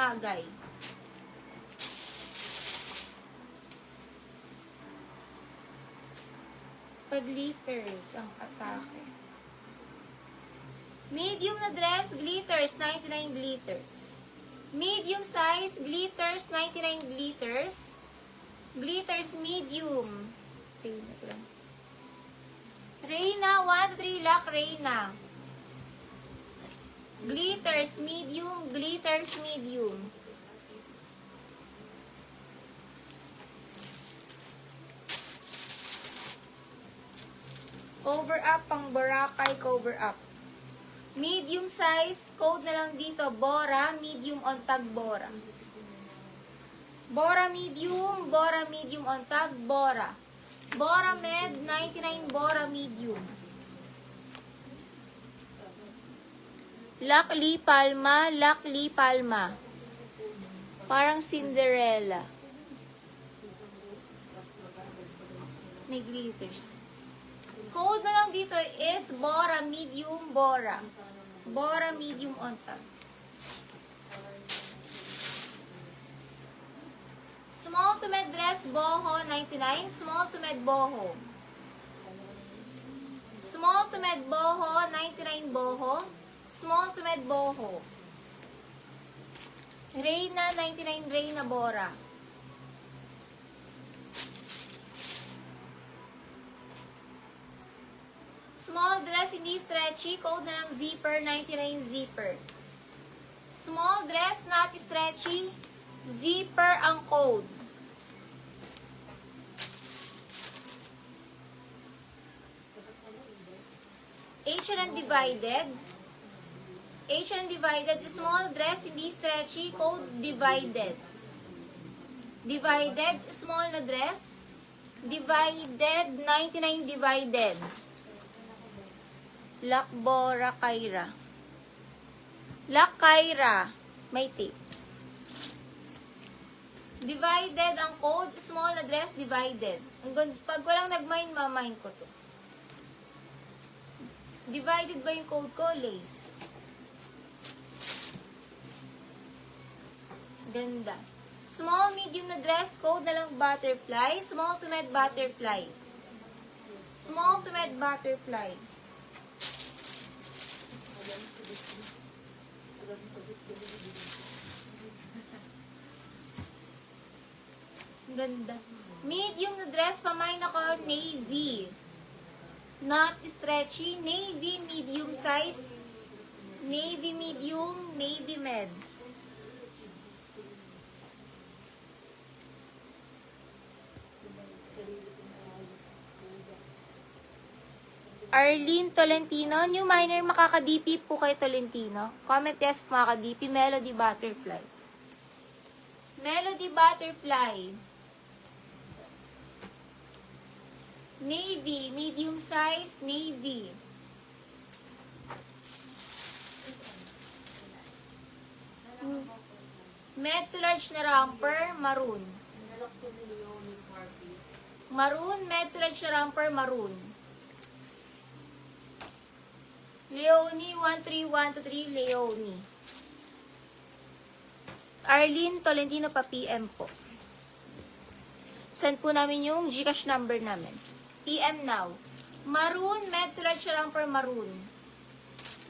bagay. Pag glitters ang atake. Medium na dress, glitters, 99 glitters. Medium size, glitters, 99 glitters. Glitters medium. Okay, ito lang. Reina, 1 to 3 lakh, Reina. Glitters medium, glitters medium. Cover up, pang Boracay, cover up. Medium size, code na lang dito, Bora, medium on tag, Bora. Bora medium on tag, Bora. Bora med, 99 Bora medium. Lakli Palma, Lakli Palma. Parang Cinderella. May glitters. Code na lang dito is Bora medium, Bora. Bora medium on tag. Small to med dress, boho, 99. Small to med boho. Small to med boho, 99 boho. Small to med boho. Reina, 99 Reina Bora. Small dress, hindi stretchy. Code na lang zipper, 99 zipper. Small dress, not stretchy. Zipper ang code. H&M divided. H&M divided. Small dress, hindi stretchy. Code divided. Divided, small na dress. Divided, 99 divided. Lakbora Kaira. Lak Kaira. May tape. Divided ang code. Small na dress, divided. Pag walang nag-mind, mamind ko to. Divided ba yung code ko? Lace. Ganda. Small, medium na dress, code na lang butterfly. Small to med butterfly. Small to med butterfly. Ganda. Medium na dress, pamain ako, navy. Not stretchy. Navy, medium size. Navy medium, navy med. Arlene Tolentino, new minor, makaka-DP po kay Tolentino. Comment yes, makaka-DP. Melody Butterfly. Melody Butterfly. Navy, medium size, navy. Med to large na romper, maroon. Maroon, med to large na romper, maroon. Leonie, 13123, Leonie. Arlene Tolentino pa PM po. Send po namin yung GCash number namin. PM now. Maroon, med to large lang per maroon.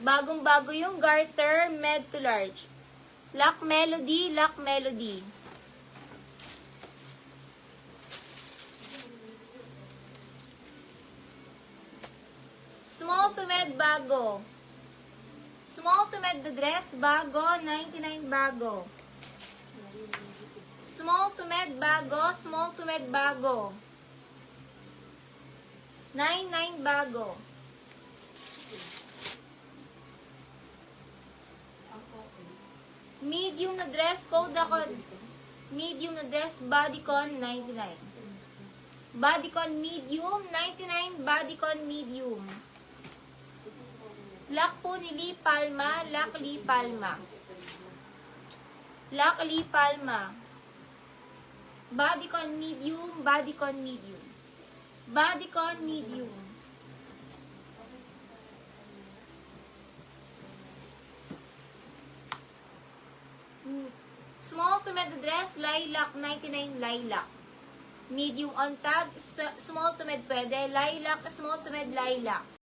Bagong-bago yung garter, med to large. Lock Melody, Lock Melody. Small to med bago. Small to med the dress, bago, 99 bago. Small to med bago, small to med bago. 99 bago. Medium na dress, code ako. Medium na dress, bodycon, 99. Bodycon medium, 99, bodycon medium. Lock po ni Lee Palma, Lock Lee Palma. Lock Lee Palma. Bodycon medium, bodycon medium. Bodycon medium. Small to med dress, lilac, 99 lilac. Medium on tag, small to med pwede, lilac, small to med lilac.